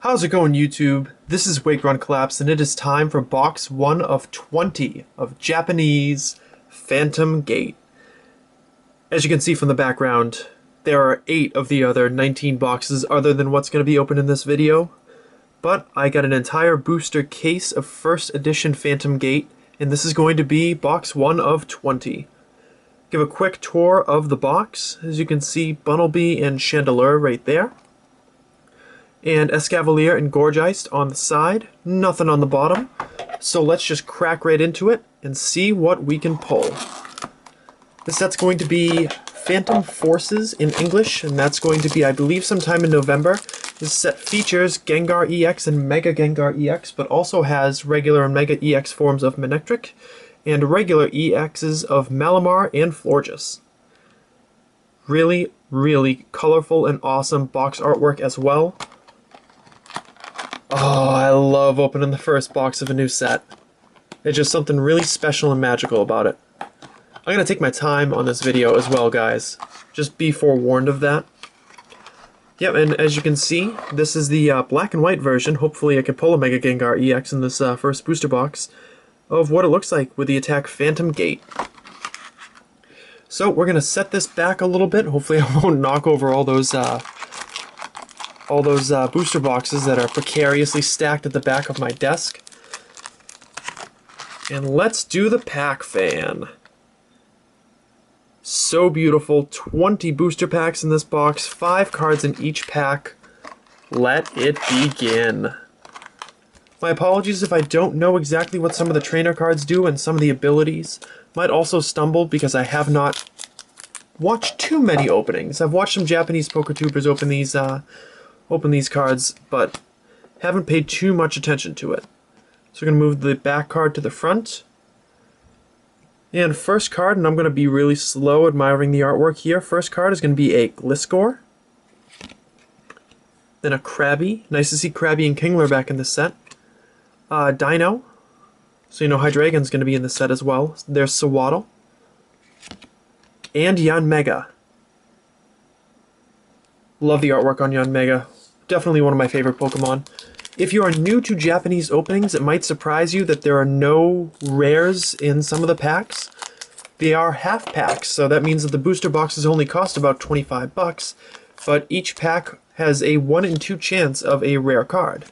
How's it going, YouTube? This is Wakerun Collapse, and it is time for box 1 of 20 of Japanese Phantom Gate. As you can see from the background, there are 8 of the other 19 boxes other than what's going to be opened in this video. But I got an entire booster case of first edition Phantom Gate, and this is going to be box 1 of 20. Give a quick tour of the box. As you can see, Bunnelby and Chandelure right there. And Escavalier and Gourgeist on the side, nothing on the bottom. So let's just crack right into it and see what we can pull. This set's going to be Phantom Forces in English, and that's going to be, I believe, sometime in November. This set features Gengar EX and Mega Gengar EX, but also has regular and Mega EX forms of Manectric, and regular EXs of Malamar and Florges. Really, really colorful and awesome box artwork as well. Oh, I love opening the first box of a new set. It's just something really special and magical about it. I'm going to take my time on this video as well, guys. Just be forewarned of that. Yep, and as you can see, this is the black and white version. Hopefully I can pull a Mega Gengar EX in this first booster box of what it looks like with the attack Phantom Gate. So we're going to set this back a little bit. Hopefully I won't knock over all those booster boxes that are precariously stacked at the back of my desk. And let's do the pack fan. So beautiful. 20 booster packs in this box, 5 cards in each pack. Let it begin. My apologies if I don't know exactly what some of the trainer cards do and some of the abilities. Might also stumble because I have not watched too many openings. I've watched some Japanese PokeTubers open these cards, but haven't paid too much attention to it. So we're going to move the back card to the front. And first card, and I'm going to be really slow admiring the artwork here. First card is going to be a Gliscor. Then a Krabby. Nice to see Krabby and Kingler back in the set. Dino. So you know Hydreigon's going to be in the set as well. There's Sewaddle. And Yanmega. Love the artwork on Yanmega. Definitely one of my favorite Pokemon. If you are new to Japanese openings, it might surprise you that there are no rares in some of the packs. They are half packs, so that means that the booster boxes only cost about 25 bucks, but each pack has a 1 in 2 chance of a rare card.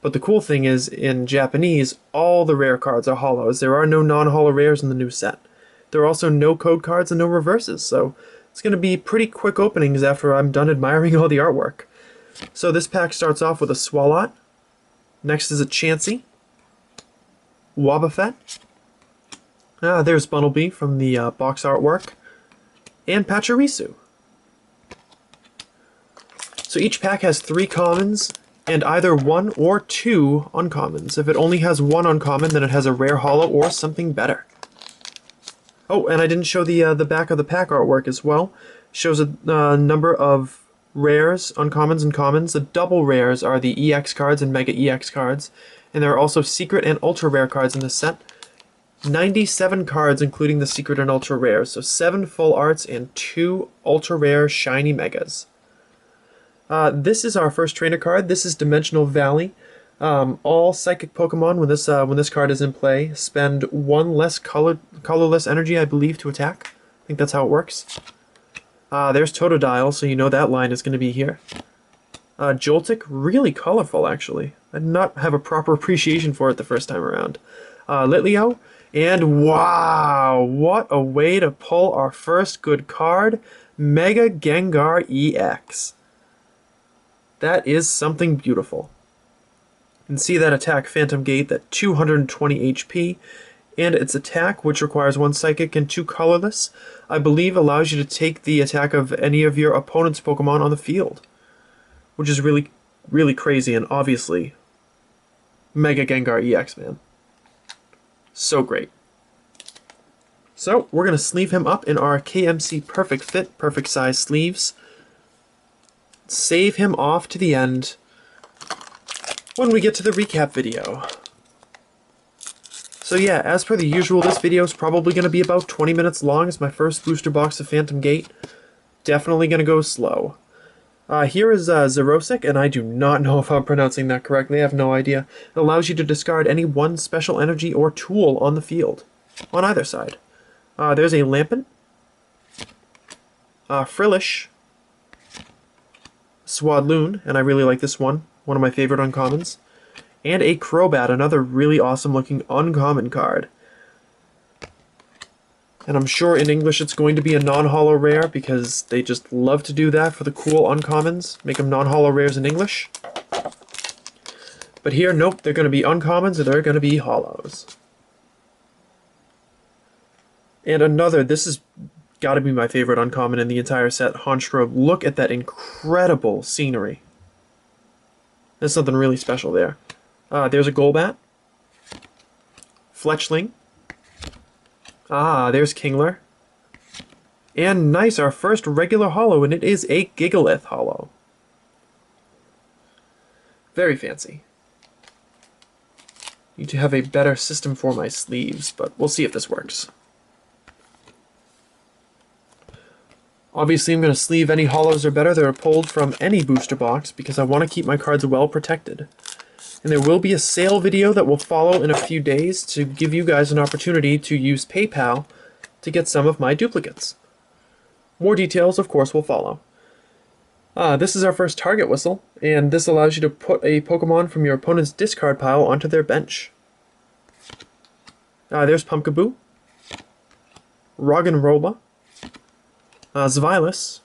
But the cool thing is, in Japanese, all the rare cards are holos. There are no non-holo rares in the new set. There are also no code cards and no reverses, so it's going to be pretty quick openings after I'm done admiring all the artwork. So this pack starts off with a Swalot. Next is a Chansey. Wobbuffet. There's Bunnelby from the box artwork. And Pachirisu. So each pack has 3 commons and either 1 or 2 uncommons. If it only has 1 uncommon, then it has a rare holo or something better. Oh, and I didn't show the back of the pack artwork as well. Shows a number of rares, uncommons, and commons. The double rares are the EX cards and Mega EX cards. And there are also secret and ultra rare cards in this set. 97 cards including the secret and ultra rares. So 7 full arts and 2 ultra rare shiny megas. This is our first trainer card. This is Dimensional Valley. All psychic Pokemon, when this card is in play, spend 1 less colorless energy, I believe, to attack. I think that's how it works. There's Totodile, so you know that line is going to be here. Joltik, really colorful, actually. I did not have a proper appreciation for it the first time around. Litleo, and wow, what a way to pull our first good card, Mega Gengar EX. That is something beautiful. You can see that attack Phantom Gate, that 220 HP, and its attack, which requires 1 psychic and 2 colorless, I believe allows you to take the attack of any of your opponent's Pokemon on the field. Which is really, really crazy, and obviously, Mega Gengar EX, man. So great. So, we're going to sleeve him up in our KMC Perfect Fit, perfect size sleeves. Save him off to the end when we get to the recap video. So yeah, as per the usual, this video is probably going to be about 20 minutes long as my first booster box of Phantom Gate. Definitely going to go slow. Here is Xerosic, and I do not know if I'm pronouncing that correctly. I have no idea. It allows you to discard any one special energy or tool on the field, on either side. There's a Lampent, Frillish, Swadloon, and I really like this one of my favorite uncommons, and a Crobat, another really awesome looking uncommon card. And I'm sure in English it's going to be a non-holo rare because they just love to do that for the cool uncommons. Make them non-holo rares in English. But here, nope, they're going to be uncommons or they're going to be holos. And another, this has got to be my favorite uncommon in the entire set, Honchkrow. Look at that incredible scenery. There's something really special there. There's a Golbat. Fletchling. There's Kingler. And nice, our first regular holo, and it is a Gigalith holo. Very fancy. Need to have a better system for my sleeves, but we'll see if this works. Obviously, I'm going to sleeve any holos or better that are pulled from any booster box because I want to keep my cards well protected. And there will be a sale video that will follow in a few days to give you guys an opportunity to use PayPal to get some of my duplicates. More details, of course, will follow. This is our first target whistle, and this allows you to put a Pokemon from your opponent's discard pile onto their bench. There's Pumpkaboo, Roggenrola, Zweilous.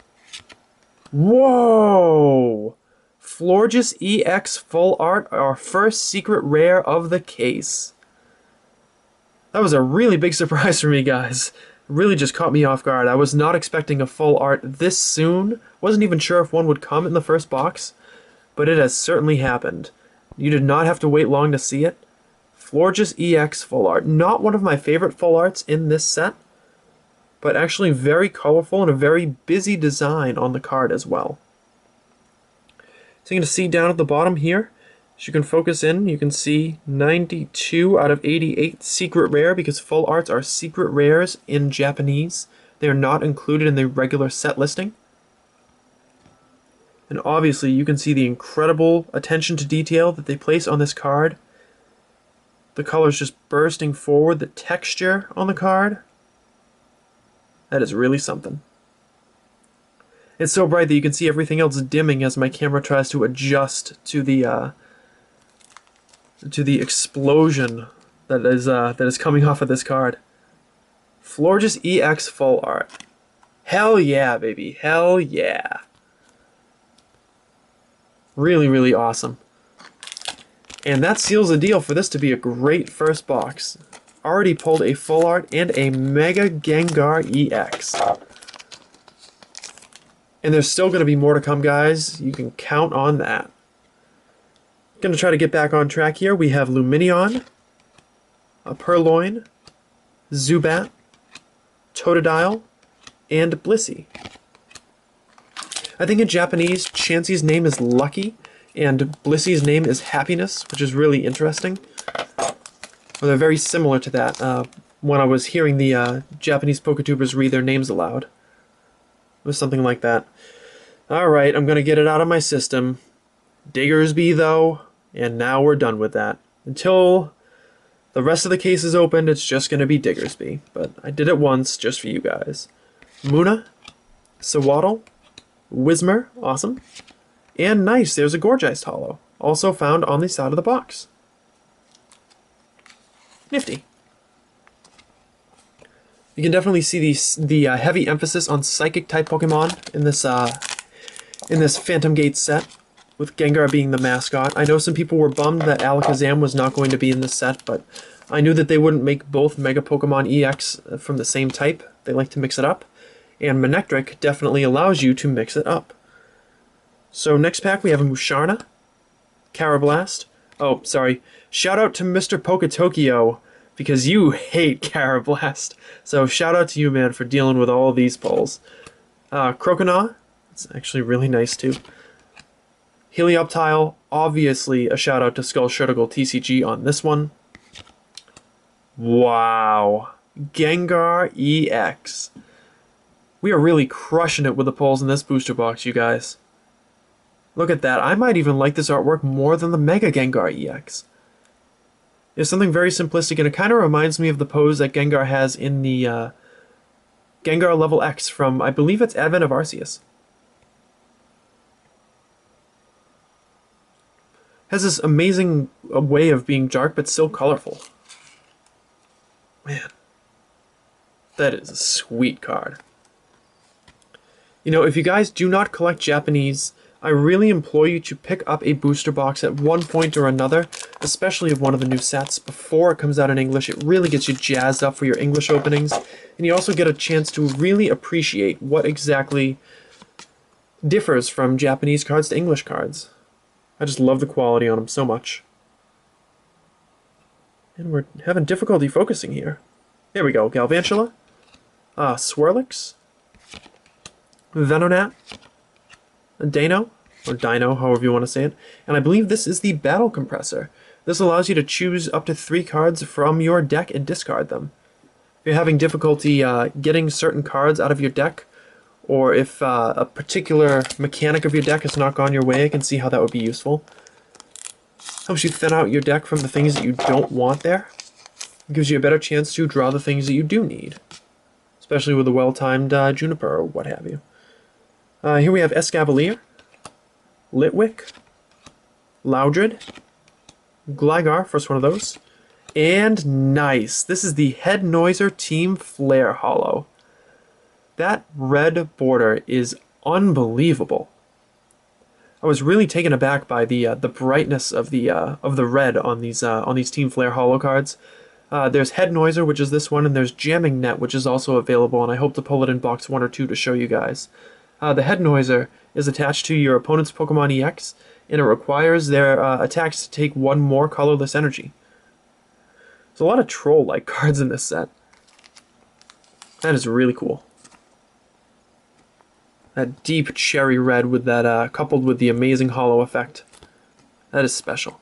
Whoa! Florges EX Full Art, our first secret rare of the case. That was a really big surprise for me, guys. It really just caught me off guard. I was not expecting a full art this soon. Wasn't even sure if one would come in the first box, but it has certainly happened. You did not have to wait long to see it. Florges EX Full Art. Not one of my favorite full arts in this set, but actually very colorful and a very busy design on the card as well. So you're going to see down at the bottom here, as you can focus in, you can see 92 out of 88 secret rare because full arts are secret rares in Japanese. They are not included in the regular set listing. And obviously you can see the incredible attention to detail that they place on this card. The colors just bursting forward, the texture on the card. That is really something. It's so bright that you can see everything else dimming as my camera tries to adjust to the explosion that is coming off of this card. Florges EX Full Art. Hell yeah, baby. Hell yeah. Really, really awesome. And that seals the deal for this to be a great first box. Already pulled a full art and a Mega Gengar EX. And there's still going to be more to come, guys. You can count on that. Going to try to get back on track here. We have Lumineon, a Purloin, Zubat, Totodile, and Blissey. I think in Japanese, Chansey's name is Lucky, and Blissey's name is Happiness, which is really interesting. Well, they're very similar to that when I was hearing the Japanese Poketubers read their names aloud. It was something like that. Alright, I'm going to get it out of my system. Diggersby, though, and now we're done with that. Until the rest of the case is opened, it's just going to be Diggersby. But I did it once, just for you guys. Munna, Sewaddle, Whismur, awesome. And nice, there's a Gourgeist holo, also found on the side of the box. Nifty. You can definitely see the heavy emphasis on Psychic-type Pokemon in this Phantom Gate set, with Gengar being the mascot. I know some people were bummed that Alakazam was not going to be in this set, but I knew that they wouldn't make both Mega Pokemon EX from the same type. They like to mix it up, and Manectric definitely allows you to mix it up. So next pack we have a Musharna, Carablast. Oh, sorry. Shout out to Mr. Poketokyo, because you hate Carablast. So shout out to you, man, for dealing with all these pulls. Croconaw. It's actually really nice, too. Helioptile. Obviously, a shout out to Skull Shirticle TCG on this one. Wow. Gengar EX. We are really crushing it with the pulls in this booster box, you guys. Look at that. I might even like this artwork more than the Mega Gengar EX. It's something very simplistic, and it kind of reminds me of the pose that Gengar has in the Gengar Level X from, I believe it's Advent of Arceus. Has this amazing way of being dark, but still colorful. Man. That is a sweet card. You know, if you guys do not collect Japanese, I really implore you to pick up a booster box at one point or another, especially of one of the new sets, before it comes out in English. It really gets you jazzed up for your English openings, and you also get a chance to really appreciate what exactly differs from Japanese cards to English cards. I just love the quality on them so much. And we're having difficulty focusing here. There we go, Galvantula, Swirlix, Venonat, Dano, or Dino, however you want to say it, and I believe this is the Battle Compressor. This allows you to choose up to 3 cards from your deck and discard them. If you're having difficulty getting certain cards out of your deck, or if a particular mechanic of your deck has not gone your way, I can see how that would be useful. Helps you thin out your deck from the things that you don't want there. It gives you a better chance to draw the things that you do need, especially with a well-timed Juniper or what have you. Here we have Escavalier, Litwick, Loudred, Gligar, first one of those, and nice! This is the Head Noiser Team Flare Holo. That red border is unbelievable. I was really taken aback by the brightness of the red on these Team Flare Holo cards. There's Head Noiser, which is this one, and there's Jamming Net, which is also available, and I hope to pull it in box 1 or 2 to show you guys. The Head Noiser is attached to your opponent's Pokemon EX, and it requires their attacks to take 1 more colorless energy. There's a lot of troll-like cards in this set. That is really cool. That deep cherry red with that coupled with the amazing holo effect. That is special.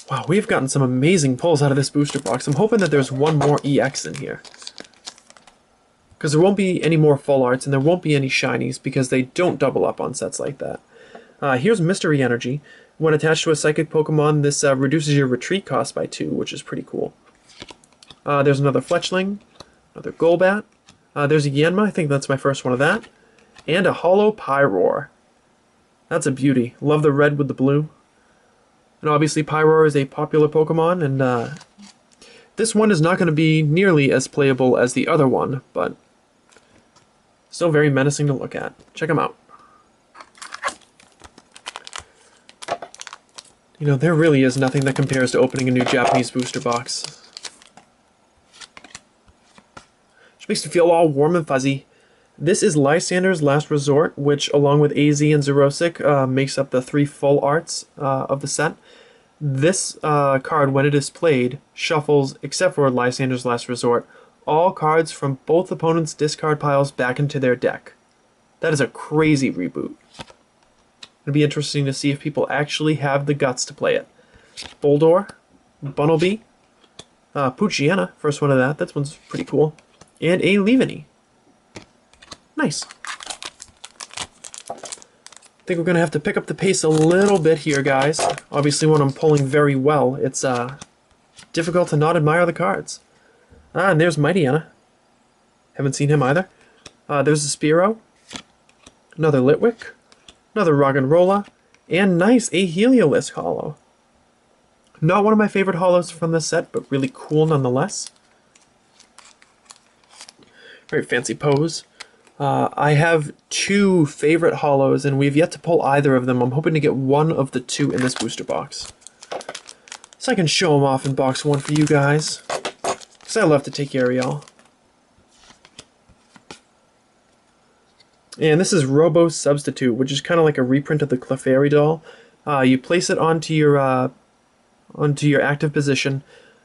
Wow, we've gotten some amazing pulls out of this booster box. I'm hoping that there's 1 more EX in here. Because there won't be any more full arts, and there won't be any shinies, because they don't double up on sets like that. Here's Mystery Energy. When attached to a Psychic Pokemon, this reduces your retreat cost by 2, which is pretty cool. There's another Fletchling, another Golbat. There's a Yanma, I think that's my first one of that. And a Holo Pyroar. That's a beauty. Love the red with the blue. And obviously Pyroar is a popular Pokemon, and this one is not going to be nearly as playable as the other one, but still very menacing to look at. Check them out. You know, there really is nothing that compares to opening a new Japanese booster box. Which makes me feel all warm and fuzzy. This is Lysander's Last Resort, which, along with AZ and Xerosic, makes up the 3 full arts of the set. This card, when it is played, shuffles, except for Lysander's Last Resort, all cards from both opponents' discard piles back into their deck. That is a crazy reboot. It'll be interesting to see if people actually have the guts to play it. Boldore, Bunnelby, Poochyena, first one of that. That one's pretty cool. And a Leaveney. Nice. I think we're going to have to pick up the pace a little bit here, guys. Obviously, when I'm pulling very well, it's difficult to not admire the cards. And there's Mightyena. Haven't seen him either. There's a Spearow. Another Litwick. Another Roggenrola. And nice, a Heliolisk holo. Not one of my favorite holos from this set, but really cool nonetheless. Very fancy pose. I have 2 favorite holos, and we've yet to pull either of them. I'm hoping to get one of the 2 in this booster box, so I can show them off in box 1 for you guys, because I love to take care of y'all. And this is Robo Substitute, which is kind of like a reprint of the Clefairy doll. You place it onto your active position.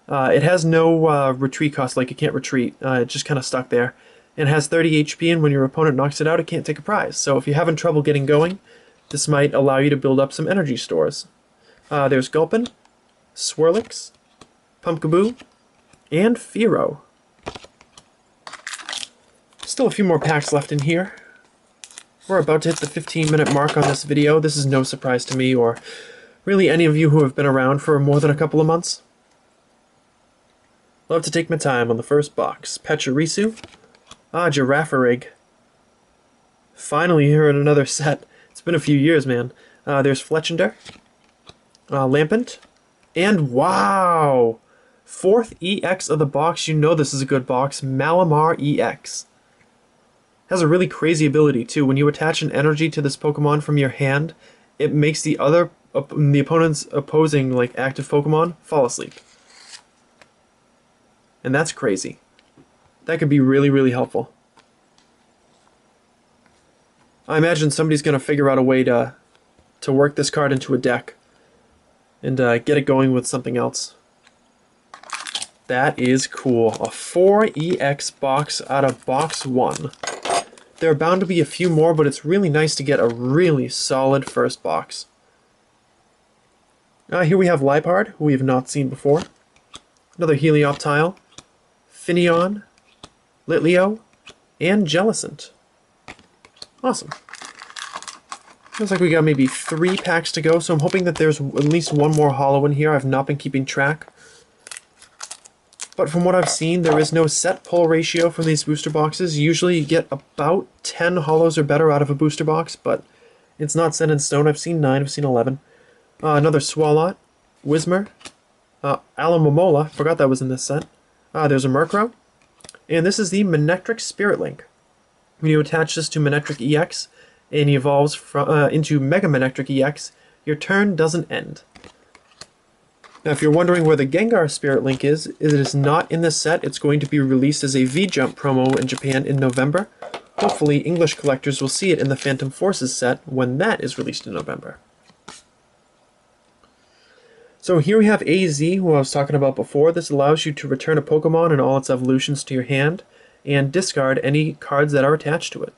It has no retreat cost, like it can't retreat. It's just kind of stuck there. And has 30 HP, and when your opponent knocks it out, it can't take a prize. So if you're having trouble getting going, this might allow you to build up some energy stores. There's Gulpin, Swirlix, Pumpkaboo, and Fearow. Still a few more packs left in here. We're about to hit the 15-minute mark on this video. This is no surprise to me, or really any of you who have been around for more than a couple of months. Love to take my time on the first box. Pachirisu. Girafarig. Finally here in another set. It's been a few years, man. There's Fletchinder. Lampent. And wow! 4th EX of the box. You know this is a good box. Malamar EX. Has a really crazy ability too. When you attach an energy to this Pokemon from your hand, it makes the opponent's opposing active Pokemon fall asleep. And that's crazy. That could be really, really helpful. I imagine somebody's going to figure out a way to work this card into a deck and get it going with something else. That is cool. A 4EX box out of box 1. There are bound to be a few more, but it's really nice to get a really solid first box. Here we have Liepard, who we have not seen before. Another Helioptile, Finneon, Litleo, and Jellicent. Awesome. Looks like we got maybe 3 packs to go, so I'm hoping that there's at least one more holo in here. I've not been keeping track. But from what I've seen, there is no set pull ratio for these booster boxes. Usually you get about 10 holos or better out of a booster box, but it's not set in stone. I've seen 9, I've seen 11. Another Swalot, Whismur, Alomomola, forgot that was in this set. There's a Murkrow, and this is the Manectric Spirit Link. When you attach this to Manectric EX, and he evolves into Mega Manectric EX, your turn doesn't end. Now, if you're wondering where the Gengar Spirit Link is, it is not in this set. It's going to be released as a V-Jump promo in Japan in November. Hopefully, English collectors will see it in the Phantom Forces set when that is released in November. So here we have AZ, who I was talking about before. This allows you to return a Pokemon and all its evolutions to your hand, and discard any cards that are attached to it.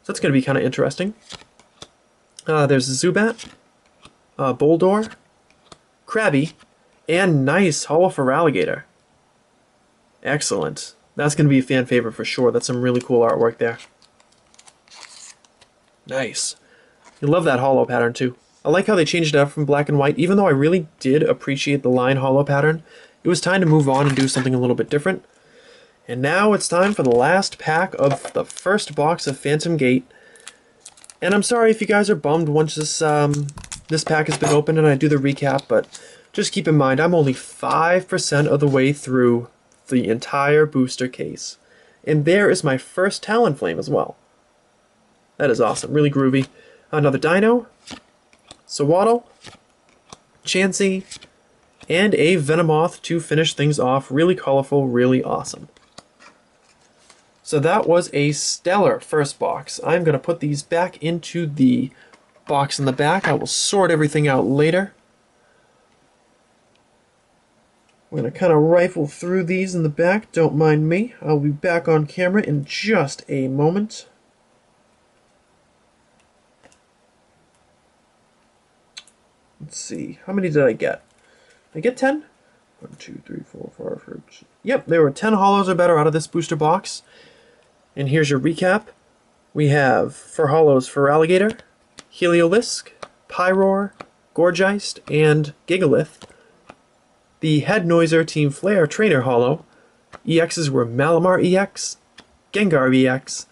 So that's going to be kind of interesting. There's Zubat, Boldore, Krabby, and nice holo for Alligator. Excellent. That's going to be a fan favorite for sure. That's some really cool artwork there. Nice. You love that holo pattern too. I like how they changed it up from black and white. Even though I really did appreciate the line holo pattern, it was time to move on and do something a little bit different. And now it's time for the last pack of the first box of Phantom Gate. And I'm sorry if you guys are bummed once this pack has been opened and I do the recap, but just keep in mind I'm only 5% of the way through the entire booster case. And there is my first Talonflame as well. That is awesome, really groovy. Another Dino, Sewaddle, Chansey, and a Venomoth to finish things off. Really colorful, really awesome. So that was a stellar first box. I'm going to put these back into the box in the back. I will sort everything out later. We're going to kind of rifle through these in the back. Don't mind me. I'll be back on camera in just a moment. Let's see. How many did I get? Did I get 10? 1, 2, 3, 4, 5, 6. Yep, there were 10 holos or better out of this booster box. And here's your recap. We have, for holos, for Alligator, Heliolisk, Pyroar, Gorgeist, and Gigalith. The Head Noiser Team Flare Trainer Holo. EXs were Malamar EX, Gengar EX,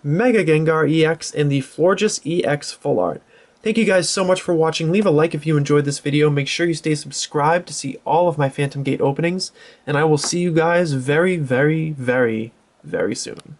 Mega Gengar EX, and the Florges EX Full Art. Thank you guys so much for watching. Leave a like if you enjoyed this video. Make sure you stay subscribed to see all of my Phantom Gate openings. And I will see you guys very, very, very, very soon.